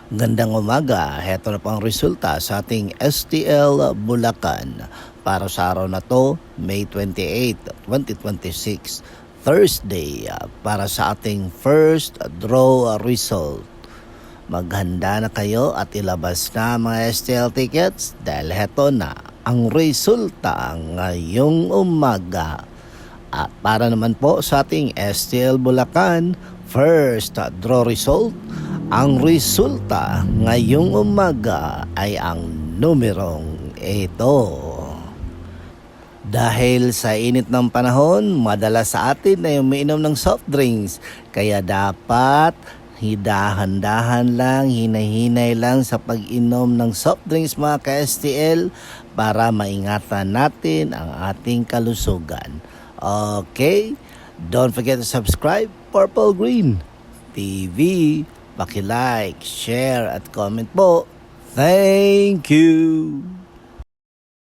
Gandang umaga, heto na po ang resulta sa ating STL Bulacan para sa araw na to, May 28, 2026, Thursday, para sa ating first draw result. Maghanda na kayo at ilabas na mga STL tickets dahil heto na ang resulta ngayong umaga. At para naman po sa ating STL Bulacan, first draw result, ang resulta ngayong umaga ay ang numerong ito. Dahil sa init ng panahon, madalas sa atin na umiinom ng soft drinks. Kaya dapat hidahan-dahan lang, hinay-hinay lang sa pag-inom ng soft drinks mga ka-STL para maingatan natin ang ating kalusugan. Okay? Don't forget to subscribe, Purple Green TV. Paki-like, share at comment po. Thank you!